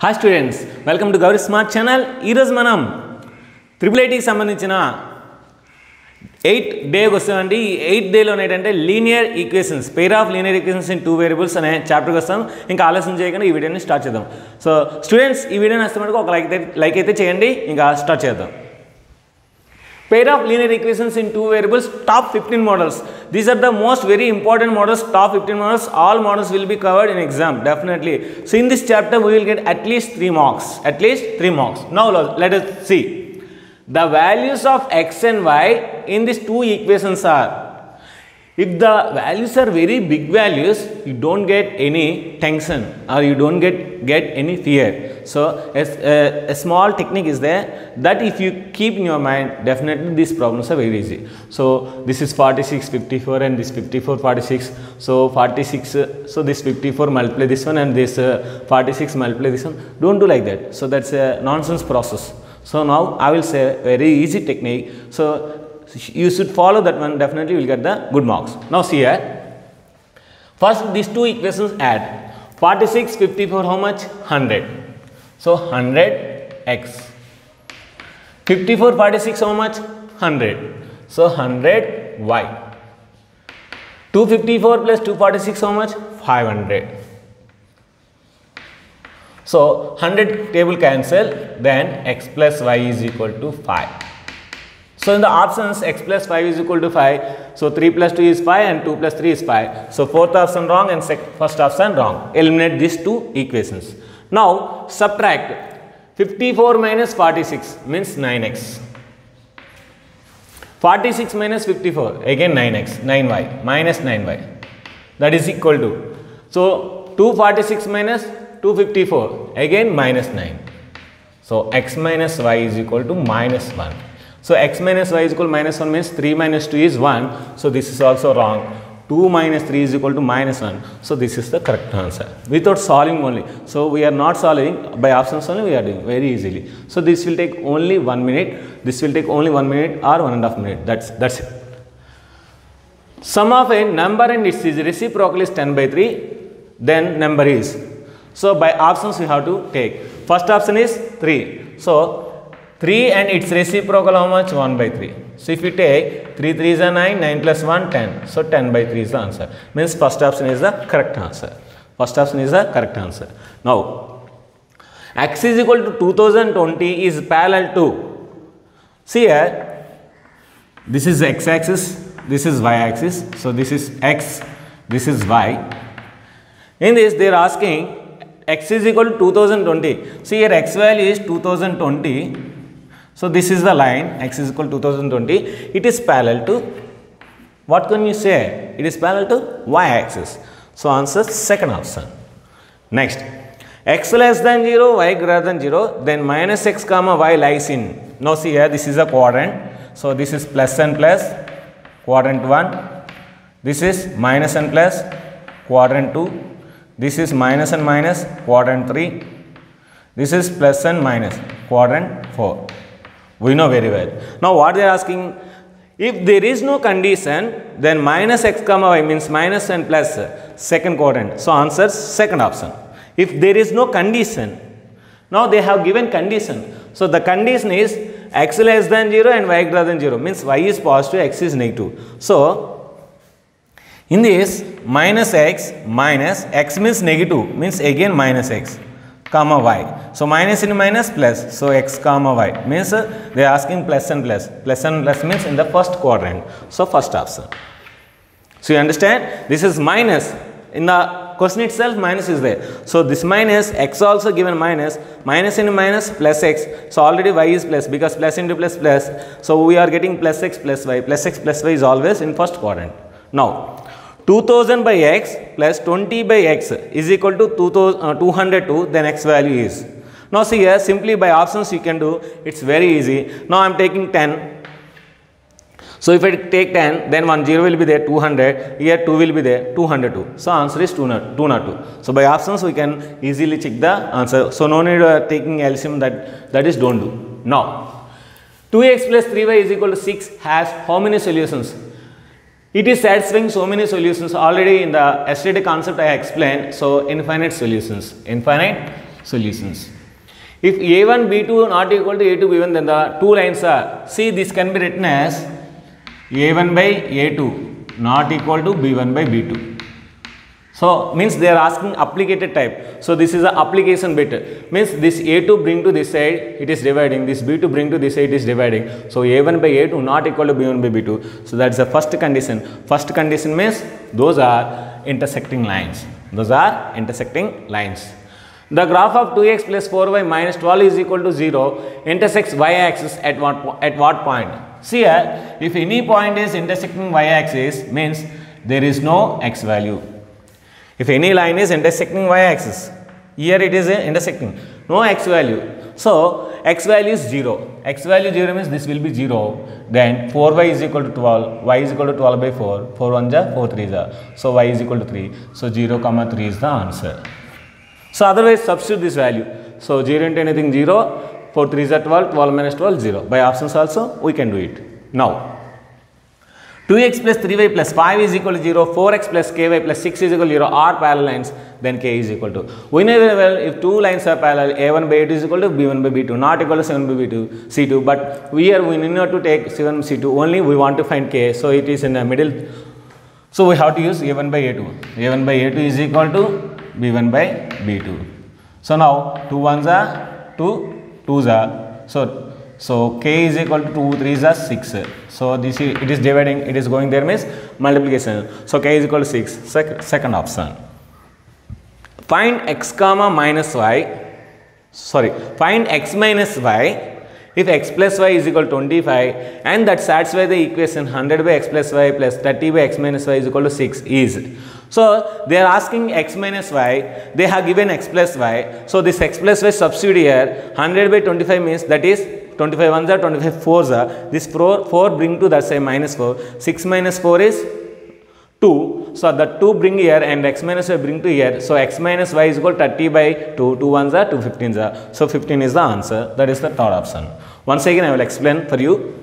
Hi students, welcome to Gauri smart channel. ఈరోజు మనం triple ఐటీకి సంబంధించిన 8th డేకి వస్తామండి. ఈ 8th డేలో ఏంటంటే linear equations, pair of linear equations in 2 variables అనే చాప్టర్కి వస్తాం. ఇంకా ఆలస్యం చేయకుండా ఈ వీడియోని స్టార్ట్ చేద్దాం. సో స్టూడెంట్స్, ఈ వీడియోని వస్తే ఒక లైక్ అయితే చేయండి. ఇంకా స్టార్ట్ చేద్దాం. Pair of linear equations in 2 variables, top 15 models. These are the most very important models, top 15 models. All models will be covered in exam, definitely. So in this chapter, we will get at least 3 marks. At least 3 marks. Now let us see. The values of x and y in these 2 equations are, if the values are very big values, you don't get any tension or you don't get any fear. So a small technique is there that if you keep in your mind, definitely these problems are very easy. So this is 46, 54 and this 54, 46. So 46, so this 54 multiply this one and this 46 multiply this one. Don't do like that. So that's a nonsense process. So now I will say very easy technique. So you should follow that one, definitely you will get the good marks. Now see here, first these 2 equations add. 46, 54, how much? 100. So 100x. 54, 46, how much? 100. So 100y. 254 plus 246, how much? 500. So 100 table cancel, then x plus y is equal to 5. So in the options, x plus 5 is equal to 5. So 3 plus 2 is 5 and 2 plus 3 is 5. So fourth option wrong and first option wrong. Eliminate these 2 equations. Now subtract. 54 minus 46 means 9x. 46 minus 54, again 9x, 9y, minus 9y. That is equal to. So 246 minus 254, again minus 9. So x minus y is equal to minus 1. So x minus y is equal to minus 1 means 3 minus 2 is 1. So this is also wrong. 2 minus 3 is equal to minus 1. So this is the correct answer. Without solving only. So we are not solving, by options only we are doing very easily. So this will take only 1 minute. This will take only 1 minute or 1.5 minutes. That's it. Sum of a number and its reciprocal is 10 by 3. Then number is. So by options we have to take. First option is 3. So 3 and its reciprocal how much? 1 by 3. So if you take 3 3s are 9, 9 plus 1 10. So 10 by 3 is the answer. Means first option is the correct answer. First option is the correct answer. Now x is equal to 2020 is parallel to, see here, this is x axis, this is y axis. So this is x, this is y. In this they are asking x is equal to 2020. See here, x value is 2020. So this is the line, x is equal to 2020. It is parallel to, what can you say? It is parallel to y axis. So answer second option. Next, x less than 0, y greater than 0, then minus x comma y lies in. Now see here, this is a quadrant. So this is plus and plus, quadrant 1. This is minus and plus, quadrant 2. This is minus and minus, quadrant 3. This is plus and minus, quadrant 4. We know very well. Now what they are asking, if there is no condition, then minus x comma y means minus and plus, second quadrant. So answer second option. If there is no condition, now they have given condition. So the condition is x less than 0 and y greater than 0 means y is positive, x is negative. So in this minus x means negative, means again minus x comma y. So minus in minus plus, so x comma y means they are asking plus and plus. Plus and plus means in the first quadrant. So first option. So you understand, this is minus. In the question itself minus is there. So this minus, x also given minus, minus in minus plus x. So already y is plus, because plus into plus plus. So we are getting plus x plus y. Plus x plus y is always in first quadrant. Now 2000 by x plus 20 by x is equal to 202, then x value is. Now see here, simply by options you can do, it's very easy. Now I am taking 10. So if I take 10, then 1 0 will be there, 200, here 2 will be there, 202. So answer is 202. So by options we can easily check the answer. So no need taking LCM, that is don't do. Now 2x plus 3y is equal to 6 has how many solutions? It is satisfying so many solutions. Already in the yesterday concept I explained. So infinite solutions. Infinite solutions. If a1 b2 not equal to a2 b1, then the two lines are, see, this can be written as a1 by a2 not equal to b1 by b2. So means they are asking applicated type. So this is a application bit, means this a2 bring to this side, it is dividing, this b2 bring to this side, it is dividing. So a1 by a2 not equal to b1 by b2. So that's the first condition. First condition means those are intersecting lines. Those are intersecting lines. The graph of 2x plus 4y minus 12 is equal to 0 intersects y-axis at what point? See here, if any point is intersecting y-axis, means there is no x value. If any line is intersecting y-axis, here it is intersecting, no x value. So x value is 0. X value 0 means this will be 0. Then 4y is equal to 12. Y is equal to 12 by 4. 4 1 ja, 4 3 ja. So y is equal to 3. So 0 comma 3 is the answer. So otherwise substitute this value. So 0 into anything 0. 4 3 is 12. 12 minus 12 0. By options also we can do it. Now 2x plus 3y plus 5 is equal to 0, 4x plus ky plus 6 is equal to 0 are parallel lines, then k is equal to. We know very well if two lines are parallel, a1 by a2 is equal to b1 by b2, not equal to 7 by b2, c2, but here we need not to take 7 c2, only we want to find k, so it is in the middle. So we have to use a1 by a2. a1 by a2 is equal to b1 by b2. So now 2 1s are 2 2s are, so k is equal to 2 3s are 6. So this is, it is dividing, it is going there means multiplication. So k is equal to 6. Second option. Find x comma minus y. Sorry, find x minus y if x plus y is equal to 25 and that satisfies the equation 100 by x plus y plus 30 by x minus y is equal to 6 is. So they are asking x minus y, they have given x plus y. So this x plus y substitute here, 100 by 25 means that is 25 ones are 25 4s are, this 4 bring to that side minus 4, 6 minus 4 is 2, so that 2 bring here and x minus y bring to here, so x minus y is equal to 30 by 2, 2 ones are 2 15s are, so 15 is the answer, that is the third option. Once again I will explain for you.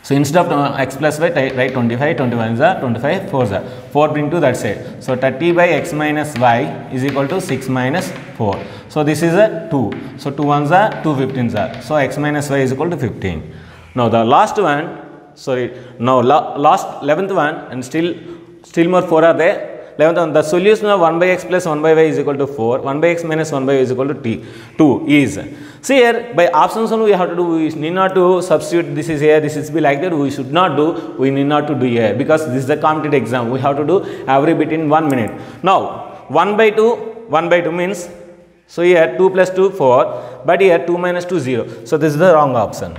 So instead of x plus y write 25, 21 is a 25 4s are, 4 bring to that side, so 30 by x minus y is equal to 6 minus 4. So this is a 2. So 2 ones are 2 15s are. So x minus y is equal to 15. Now the last one, sorry, now last 11th one, and still more 4 are there. 11th one, the solution of 1 by x plus 1 by y is equal to 4. 1 by x minus 1 by y is equal to 2 is. See here, by options only we have to do, we need not to substitute this is here, this is be like that, we should not do, we need not to do here, because this is a competitive exam, we have to do every bit in 1 minute. Now 1 by 2 means, so here 2 plus 2 4, but here 2 minus 2 0, so this is the wrong option.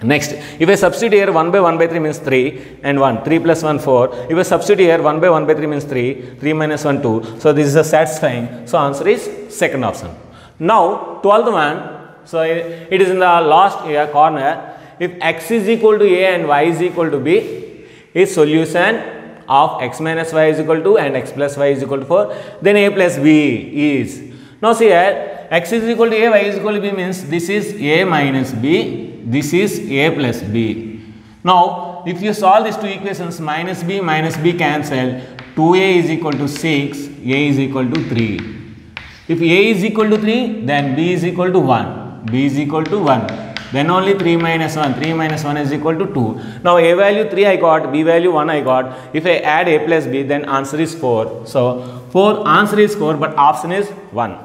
Next, if I substitute here 1 by 1 by 3 means 3 and 1, 3 plus 1 4, if I substitute here 1 by 1 by 3 means 3, 3 minus 1 2, so this is a satisfying, so answer is second option. Now 12th one, so it is in the last corner, if x is equal to a and y is equal to b, is solution of x minus y is equal to and x plus y is equal to 4, then a plus b is. Now see here, x is equal to a, y is equal to b means this is a minus b, this is a plus b. Now if you solve these two equations, minus b cancel, 2a is equal to 6, a is equal to 3. If a is equal to 3, then b is equal to 1, b is equal to 1, then only 3 minus 1 is equal to 2. Now a value 3 I got, b value 1 I got, if I add a plus b, then answer is 4. So 4, answer is 4, but option is 1.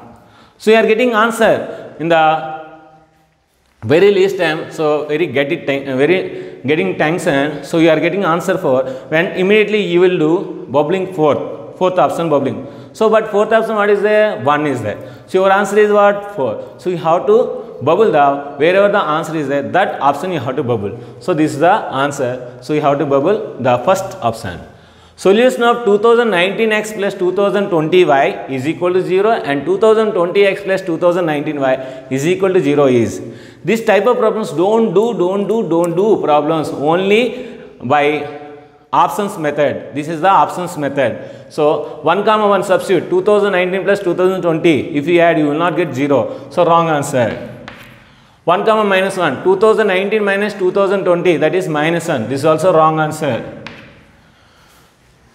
So you are getting answer in the very least time, so getting tension, so you are getting answer for when immediately you will do bubbling fourth option bubbling. So but fourth option what is there? 1 is there. So your answer is what? 4. So you have to bubble the wherever the answer is there, that option you have to bubble. So this is the answer. So you have to bubble the first option. Solution of 2019x plus 2020y is equal to 0 and 2020x plus 2019y is equal to 0 is. This type of problems don't do problems only by options method. This is the options method. So 1 comma 1 substitute 2019 plus 2020. If you add, you will not get 0. So wrong answer. 1 comma minus 1 2019 minus 2020, that is minus 1. This is also wrong answer.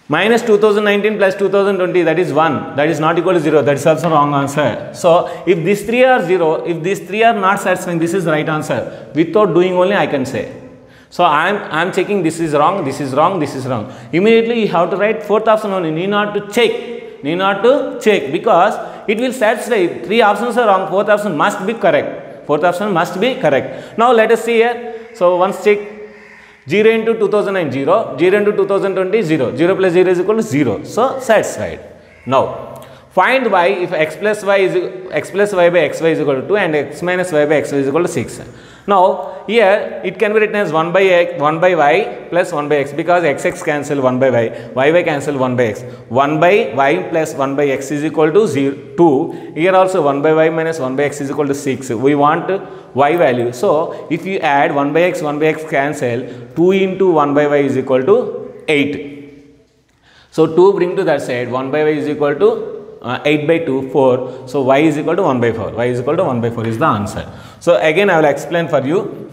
Minus 2019 plus 2020, that is 1. That is not equal to 0. That is also wrong answer. So, if these 3 are 0, if these 3 are not satisfying, this is the right answer. Without doing only I can say. So, I am checking this is wrong, this is wrong, this is wrong. Immediately you have to write 4th option only. Need not to check. Need not to check because it will satisfy. 3 options are wrong. 4th option must be correct. 4th option must be correct. Now, let us see here. So, once check. 0 into 2009, 0, 0 into 2020, 0, 0 plus 0 is equal to 0. So, satisfied. Now, find y if x plus y by xy is equal to 2 and x minus y by xy is equal to 6. Now, here it can be written as 1 by y plus 1 by x because x cancel 1 by y cancel 1 by x. 1 by y plus 1 by x is equal to 2. Here also 1 by y minus 1 by x is equal to 6. We want y value. So, if you add 1 by x cancel, 2 into 1 by y is equal to 8. So, 2 bring to that side, 1 by y is equal to 8 by 2, 4. So, y is equal to 1 by 4. Y is equal to 1 by 4 is the answer. So, again I will explain for you.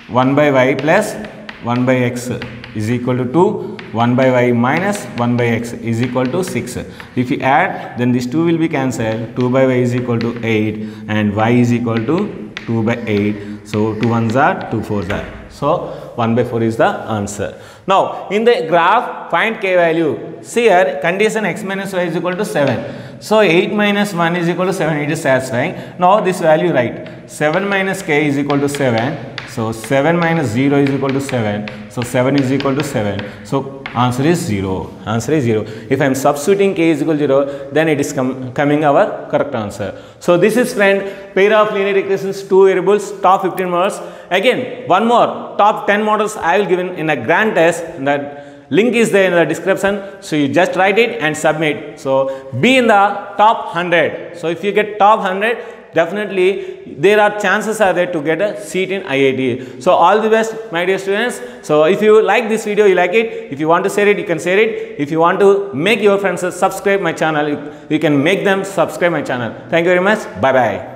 1 by y plus 1 by x is equal to 2. 1 by y minus 1 by x is equal to 6. If you add, then this 2 will be cancelled. 2 by y is equal to 8 and y is equal to 2 by 8. So, 2 1s are 2 4s are. So, 1 by 4 is the answer. Now, in the graph, find k value. See here, condition x minus y is equal to 7. So, 8 minus 1 is equal to 7. It is satisfying. Now, this value write. 7 minus k is equal to 7. So, 7 minus 0 is equal to 7. So, 7 is equal to 7. So, answer is 0. Answer is 0. If I am substituting k is equal to 0, then it is coming our correct answer. So, this is friend, pair of linear equations, 2 variables, top 15 models. Again, one more, top 10 models I will give in a grand test. That link is there in the description. So, you just write it and submit. So, be in the top 100. So, if you get top 100, definitely there are chances are there to get a seat in IIT. So, all the best my dear students. So, if you like this video, you like it. If you want to share it, you can share it. If you want to make your friends subscribe my channel, you can make them subscribe my channel. Thank you very much. Bye bye.